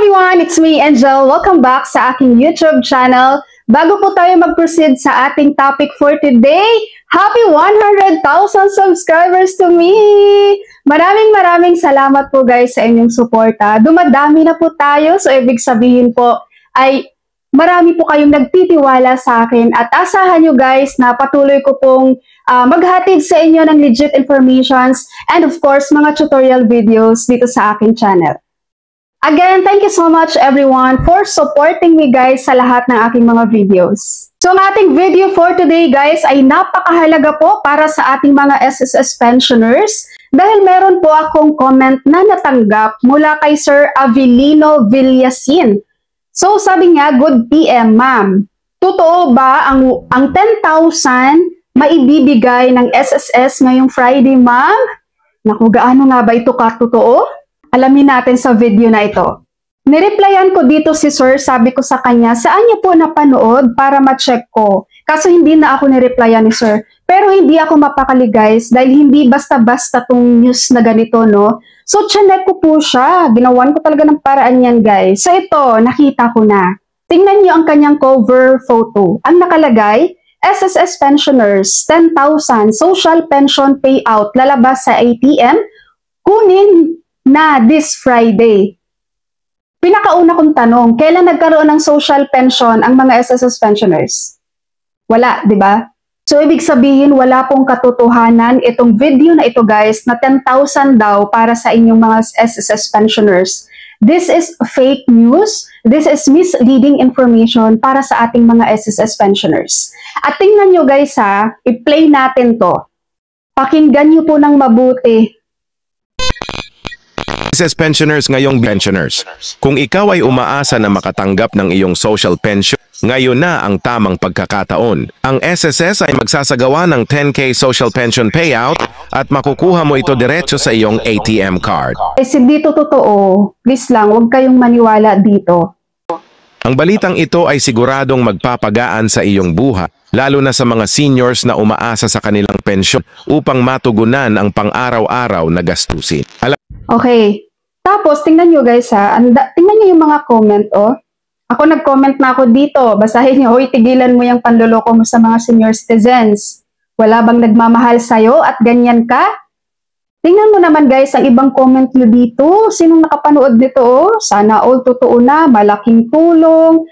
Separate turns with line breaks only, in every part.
everyone! It's me, Angel. Welcome back sa aking YouTube channel. Bago po tayo mag-proceed sa ating topic for today, happy 100,000 subscribers to me! Maraming salamat po guys sa inyong suporta. Dumadami na po tayo, so ibig sabihin po ay marami po kayong nagtitiwala sa akin at asahan nyo guys na patuloy ko pong maghatid sa inyo ng legit informations and of course mga tutorial videos dito sa aking channel. Again, thank you so much everyone for supporting me guys sa lahat ng aking mga videos. So ang ating video for today guys ay napakahalaga po para sa ating mga SSS pensioners dahil meron po akong comment na natanggap mula kay Sir Avelino Villasin. So sabi niya, good PM ma'am. Totoo ba ang 10,000 maibibigay ng SSS ngayong Friday ma'am? Naku, gaano nga ba ito katotoo? Alamin natin sa video na ito. Nireplyan ko dito si Sir, sabi ko sa kanya, saan niyo po napanood para ma-check ko? Kaso hindi na ako nireplyan ni Sir. Pero hindi ako mapakali guys dahil hindi basta-basta tong news na ganito, no? So, chinek ko po siya. Ginawan ko talaga ng paraan yan guys. So, ito, nakita ko na. Tingnan niyo ang kanyang cover photo. Ang nakalagay, SSS pensioners, 10,000 social pension payout lalabas sa ATM. Kunin na this Friday. Pinakauna kong tanong, kailan nagkaroon ng social pension ang mga SSS pensioners? Wala, di ba? So, ibig sabihin, wala pong katotohanan itong video na ito guys, na 10,000 daw para sa inyong mga SSS pensioners. This is fake news. This is misleading information para sa ating mga SSS pensioners. At tingnan nyo guys ha, i-play natin to. Pakinggan nyo po ng mabuti.
SSS pensioners ngayong pensioners. Kung ikaw ay umaasa na makatanggap ng iyong social pension, ngayon na ang tamang pagkakataon. Ang SSS ay magsasagawa ng 10K social pension payout at makukuha mo ito diretso sa iyong ATM card.
Hindi ito totoo. Please lang, huwag kayong maniwala dito.
Ang balitang ito ay siguradong magpapagaan sa iyong buhay, lalo na sa mga seniors na umaasa sa kanilang pensyon upang matugunan ang pang-araw-araw na gastusin.
Okay. Tapos, tingnan nyo guys ha. Tingnan nyo yung mga comment, oh. Ako nag-comment na ako dito. Basahin nyo, hoy, tigilan mo yung panloloko mo sa mga senior citizens. Wala bang nagmamahal sa'yo at ganyan ka? Tingnan mo naman guys, ang ibang comment nyo dito. Sinong nakapanood dito, oh? Sana all totoo na, malaking tulong.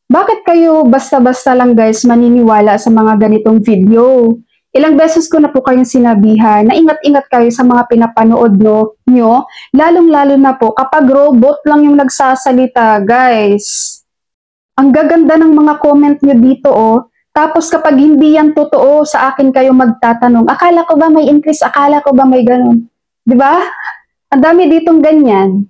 Bakit kayo basta-basta lang guys maniniwala sa mga ganitong video? Ilang beses ko na po kayong sinabihan na ingat-ingat kayo sa mga pinapanood nyo, lalong-lalo na po kapag robot lang yung nagsasalita, guys. Ang gaganda ng mga comment nyo dito, oh. Tapos kapag hindi yan totoo, sa akin kayo magtatanong, akala ko ba may increase, akala ko ba may ganun? Diba? Ang dami ditong ganyan.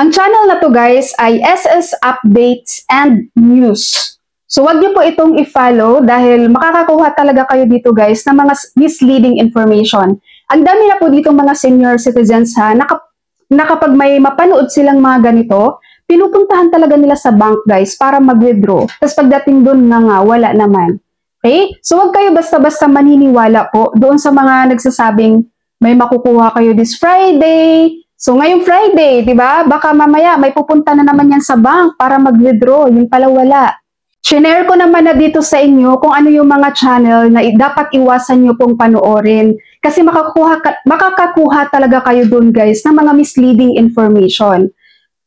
Ang channel na to guys ay SS Updates and News. So, wag niyo po itong i-follow dahil makakakuha talaga kayo dito guys ng mga misleading information. Ang dami na po dito mga senior citizens ha, na kapag may mapanood silang mga ganito, pinupuntahan talaga nila sa bank guys para mag-withdraw. Tapos pagdating doon nga wala naman. Okay? So, wag kayo basta-basta maniniwala po doon sa mga nagsasabing may makukuha kayo this Friday. So, ngayong Friday, di ba? Baka mamaya may pupunta na naman yan sa bank para mag-withdraw. Yung pala wala. Shinare ko naman na dito sa inyo kung ano yung mga channel na dapat iwasan nyo pong panoorin. Kasi makakakuha talaga kayo dun guys ng mga misleading information.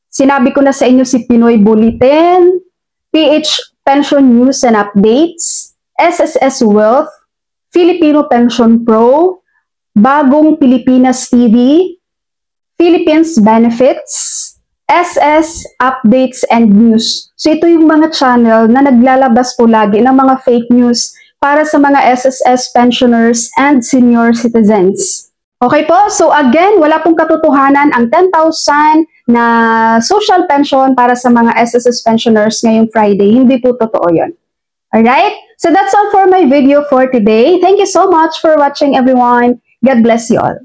Sinabi ko na sa inyo si Pinoy Bulletin, PH Pension News and Updates, SSS Wealth, Filipino Pension Pro, Bagong Pilipinas TV, Philippines Benefits, SS Updates and News. So ito yung mga channel na naglalabas po lagi ng mga fake news para sa mga SSS pensioners and senior citizens. Okay po? So again, wala pong katotohanan ang 10,000 na social pension para sa mga SSS pensioners ngayong Friday. Hindi po totoo yun. Alright? So that's all for my video for today. Thank you so much for watching everyone. God bless you all.